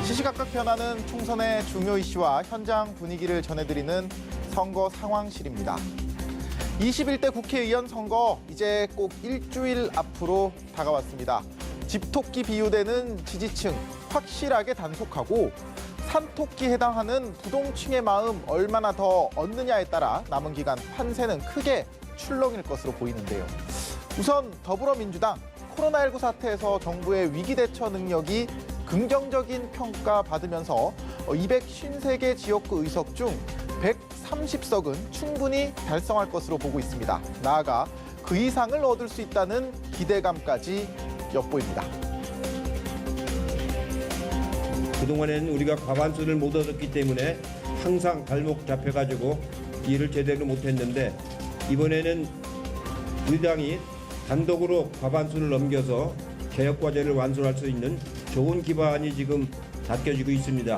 시시각각 변하는 총선의 중요 이슈와 현장 분위기를 전해드리는 선거 상황실입니다. 21대 국회의원 선거 이제 꼭 일주일 앞으로 다가왔습니다. 집토끼 비유되는 지지층 확실하게 단속하고 산토끼 해당하는 부동층의 마음 얼마나 더 얻느냐에 따라 남은 기간 판세는 크게 출렁일 것으로 보이는데요. 우선 더불어민주당 코로나19 사태에서 정부의 위기 대처 능력이 긍정적인 평가 받으면서 253개 지역구 의석 중 130석은 충분히 달성할 것으로 보고 있습니다. 나아가 그 이상을 얻을 수 있다는 기대감까지 엿보입니다. 그동안에는 우리가 과반수를 못 얻었기 때문에 항상 발목 잡혀가지고 일을 제대로 못했는데 이번에는 우리 당이 단독으로 과반수를 넘겨서 개혁과제를 완수할 수 있는 좋은 기반이 지금 닦여지고 있습니다.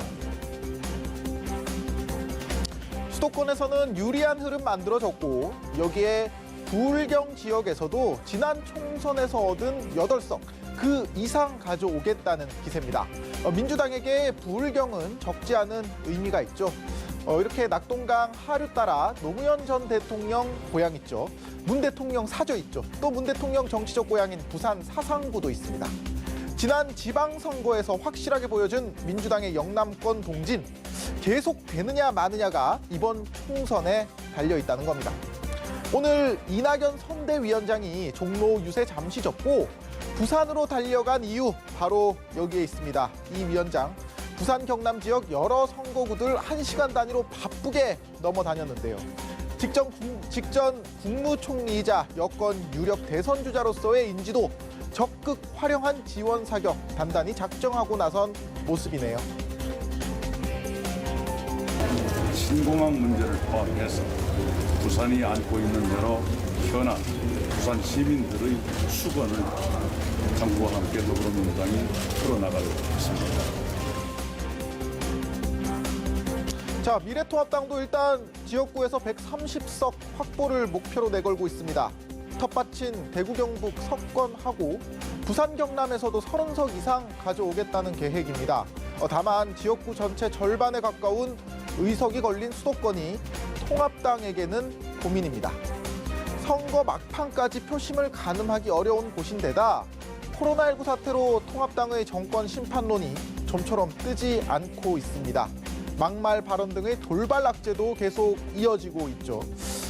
수도권에서는 유리한 흐름 만들어졌고 여기에 부울경 지역에서도 지난 총선에서 얻은 8석 그 이상 가져오겠다는 기세입니다. 민주당에게 부울경은 적지 않은 의미가 있죠. 이렇게 낙동강 하류 따라 노무현 전 대통령 고향 있죠. 문 대통령 사저 있죠. 또 문 대통령 정치적 고향인 부산 사상구도 있습니다. 지난 지방선거에서 확실하게 보여준 민주당의 영남권 동진, 계속되느냐 마느냐가 이번 총선에 달려있다는 겁니다. 오늘 이낙연 선대위원장이 종로 유세 잠시 접고 부산으로 달려간 이유 바로 여기에 있습니다. 이 위원장, 부산 경남 지역 여러 선거구들 1시간 단위로 바쁘게 넘어다녔는데요. 직전 국무총리이자 여권 유력 대선주자로서의 인지도, 적극 활용한 지원 사격 단단히 작정하고 나선 모습이네요. 신공항 문제를 포함해서 부산이 안고 있는 여러 현안, 부산 시민들의 수건을 정부와 함께 더불어민주당이 풀어나가도록 하겠습니다. 자, 미래통합당도 일단 지역구에서 130석 확보를 목표로 내걸고 있습니다. 텃밭인 대구 경북 석권하고 부산 경남에서도 30석 이상 가져오겠다는 계획입니다. 다만 지역구 전체 절반에 가까운 의석이 걸린 수도권이 통합당에게는 고민입니다. 선거 막판까지 표심을 가늠하기 어려운 곳인데다 코로나19 사태로 통합당의 정권 심판론이 좀처럼 뜨지 않고 있습니다. 막말 발언 등의 돌발 악재도 계속 이어지고 있죠.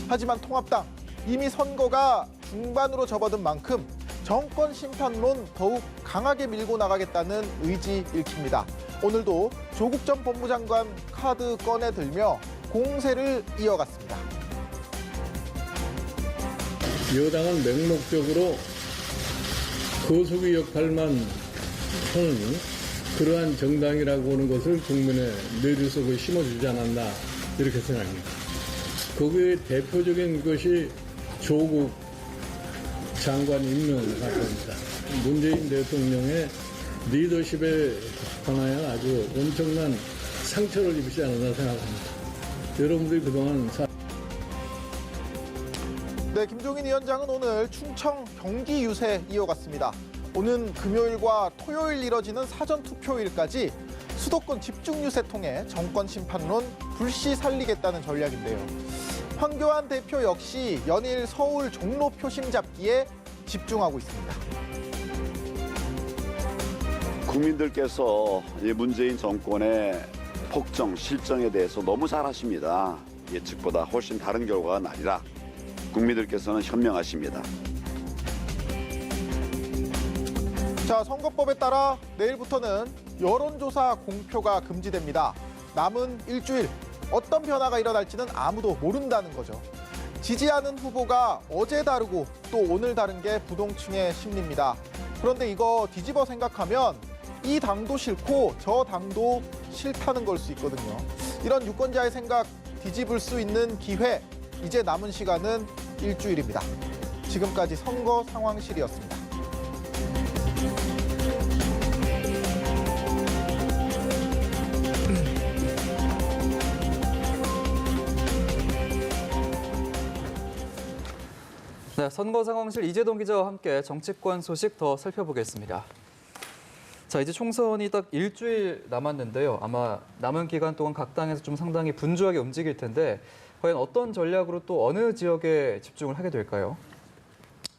하지만 통합당 이미 선거가 중반으로 접어든 만큼 정권 심판론 더욱 강하게 밀고 나가겠다는 의지 읽힙니다. 오늘도 조국 전 법무장관 카드 꺼내들며 공세를 이어갔습니다. 여당은 맹목적으로 거수기 역할만 하는 그러한 정당이라고 하는 것을 국민의 뇌리 속에 심어주지 않았나 이렇게 생각합니다. 거기에 대표적인 것이 조국 장관 임명 사건입니다. 문재인 대통령의 리더십에 관하여 아주 엄청난 상처를 입지 않았나 생각합니다. 여러분들이 그동안 네, 김종인 위원장은 오늘 충청 경기 유세 이어갔습니다. 오는 금요일과 토요일 이뤄지는 사전투표일까지 수도권 집중 유세 통해 정권 심판론 불씨 살리겠다는 전략인데요. 황교안 대표 역시 연일 서울 종로 표심 잡기에 집중하고 있습니다. 국민들께서 문재인 정권의 폭정, 실정에 대해서 너무 잘 아십니다. 예측보다 훨씬 다른 결과가 나리라 국민들께서는 현명하십니다. 자, 선거법에 따라 내일부터는 여론조사 공표가 금지됩니다. 남은 일주일 어떤 변화가 일어날지는 아무도 모른다는 거죠. 지지하는 후보가 어제 다르고 또 오늘 다른 게 부동층의 심리입니다. 그런데 이거 뒤집어 생각하면 이 당도 싫고 저 당도 싫다는 걸 수 있거든요. 이런 유권자의 생각 뒤집을 수 있는 기회, 이제 남은 시간은 일주일입니다. 지금까지 선거 상황실이었습니다. 네, 선거 상황실 이재동 기자와 함께 정치권 소식 더 살펴보겠습니다. 자, 이제 총선이 딱 일주일 남았는데요. 아마 남은 기간 동안 각 당에서 좀 상당히 분주하게 움직일 텐데 과연 어떤 전략으로 또 어느 지역에 집중을 하게 될까요?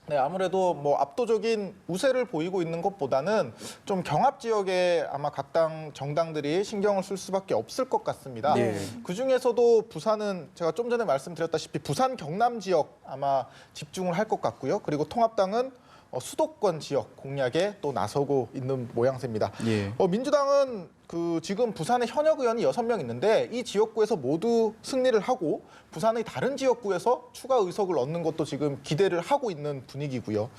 네, 아무래도 뭐 압도적인 우세를 보이고 있는 것보다는 좀 경합 지역에 아마 각 당 정당들이 신경을 쓸 수밖에 없을 것 같습니다. 네. 그 중에서도 부산은 제가 좀 전에 말씀드렸다시피 부산 경남 지역 아마 집중을 할 것 같고요. 그리고 통합당은 수도권 지역 공략에 또 나서고 있는 모양새입니다. 예. 민주당은 그 지금 부산에 현역 의원이 6명 있는데 이 지역구에서 모두 승리를 하고 부산의 다른 지역구에서 추가 의석을 얻는 것도 지금 기대를 하고 있는 분위기고요.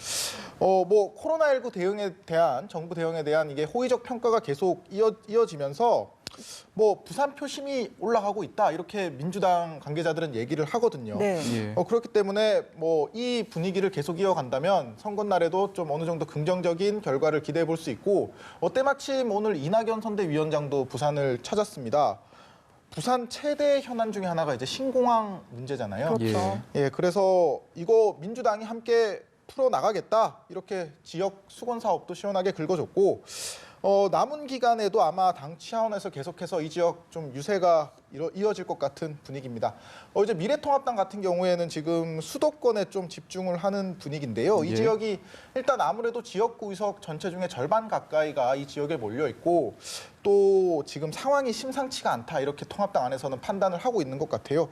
뭐 코로나19 대응에 대한 정부 대응에 대한 이게 호의적 평가가 계속 이어지면서 뭐 부산 표심이 올라가고 있다 이렇게 민주당 관계자들은 얘기를 하거든요. 네. 예. 그렇기 때문에 뭐 이 분위기를 계속 이어간다면 선거날에도 좀 어느 정도 긍정적인 결과를 기대해 볼 수 있고 때마침 오늘 이낙연 선대위원장도 부산을 찾았습니다. 부산 최대 현안 중에 하나가 이제 신공항 문제잖아요. 그렇죠. 예, 그래서 이거 민주당이 함께 풀어 나가겠다 이렇게 지역 수건 사업도 시원하게 긁어줬고 남은 기간에도 아마 당 차원에서 계속해서 이 지역 좀 유세가 이어질 것 같은 분위기입니다. 이제 미래통합당 같은 경우에는 지금 수도권에 좀 집중을 하는 분위기인데요. 이 예. 지역이 일단 아무래도 지역구 의석 전체 중에 절반 가까이가 이 지역에 몰려 있고 또 지금 상황이 심상치가 않다 이렇게 통합당 안에서는 판단을 하고 있는 것 같아요.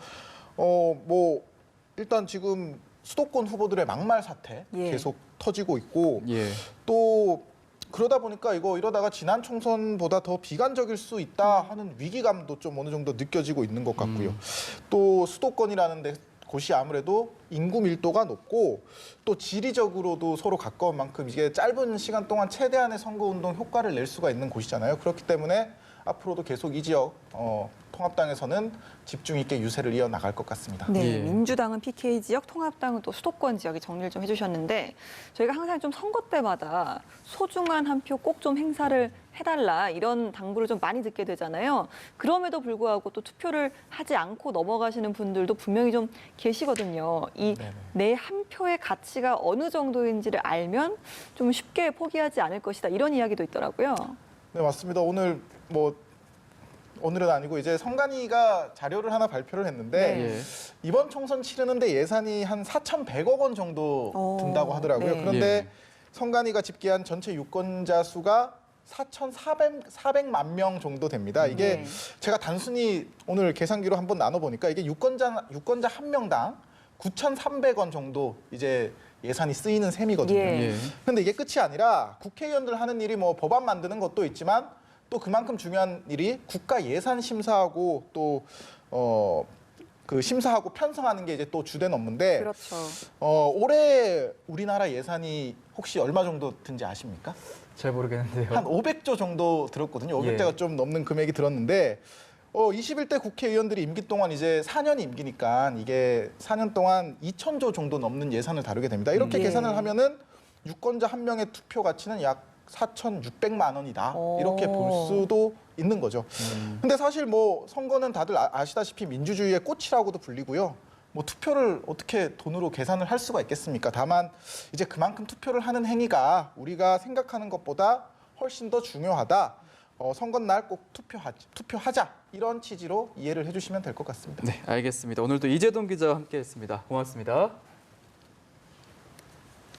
뭐 일단 지금 수도권 후보들의 막말 사태 예. 계속 터지고 있고 예. 또 그러다 보니까 이러다가 지난 총선보다 더 비관적일 수 있다 하는 위기감도 좀 어느 정도 느껴지고 있는 것 같고요. 또 수도권이라는 곳이 아무래도 인구 밀도가 높고 또 지리적으로도 서로 가까운 만큼 이게 짧은 시간 동안 최대한의 선거운동 효과를 낼 수가 있는 곳이잖아요. 그렇기 때문에 앞으로도 계속 이 지역 통합당에서는 집중 있게 유세를 이어나갈 것 같습니다. 네, 예. 민주당은 PK 지역, 통합당은 또 수도권 지역에 정리를 좀 해주셨는데 저희가 항상 좀 선거 때마다 소중한 한 표 꼭 좀 행사를 해달라 이런 당부를 좀 많이 듣게 되잖아요. 그럼에도 불구하고 또 투표를 하지 않고 넘어가시는 분들도 분명히 좀 계시거든요. 이 내 한 표의 가치가 어느 정도인지를 알면 좀 쉽게 포기하지 않을 것이다 이런 이야기도 있더라고요. 네, 맞습니다. 오늘은 아니고 이제 선관위가 자료를 하나 발표를 했는데 네. 예. 이번 총선 치르는데 예산이 한 4,100억 원 정도 든다고 하더라고요. 네. 그런데 예. 선관위가 집계한 전체 유권자 수가 4,400만 명 정도 됩니다. 이게 네. 제가 단순히 오늘 계산기로 한번 나눠보니까 이게 유권자 한 명당 9,300원 정도 이제 예산이 쓰이는 셈이거든요. 예. 예. 근데 이게 끝이 아니라 국회의원들 하는 일이 뭐 법안 만드는 것도 있지만 또 그만큼 중요한 일이 국가 예산 심사하고 또 그 심사하고 편성하는 게 이제 또 주된 업무인데 그렇죠. 올해 우리나라 예산이 혹시 얼마 정도 든지 아십니까? 잘 모르겠는데요. 한 500조 정도 들었거든요. 500조가 예. 좀 넘는 금액이 들었는데 21대 국회의원들이 임기 동안 이제 4년 임기니까 이게 4년 동안 2,000조 정도 넘는 예산을 다루게 됩니다. 이렇게 예. 계산을 하면은 유권자 한 명의 투표 가치는 약 4,600만 원이다. 오. 이렇게 볼 수도 있는 거죠. 근데 사실 뭐 선거는 다들 아시다시피 민주주의의 꽃이라고도 불리고요. 뭐 투표를 어떻게 돈으로 계산을 할 수가 있겠습니까? 다만 이제 그만큼 투표를 하는 행위가 우리가 생각하는 것보다 훨씬 더 중요하다. 선거날 꼭 투표하자. 이런 취지로 이해를 해주시면 될 것 같습니다. 네, 알겠습니다. 오늘도 이재동 기자와 함께했습니다. 고맙습니다.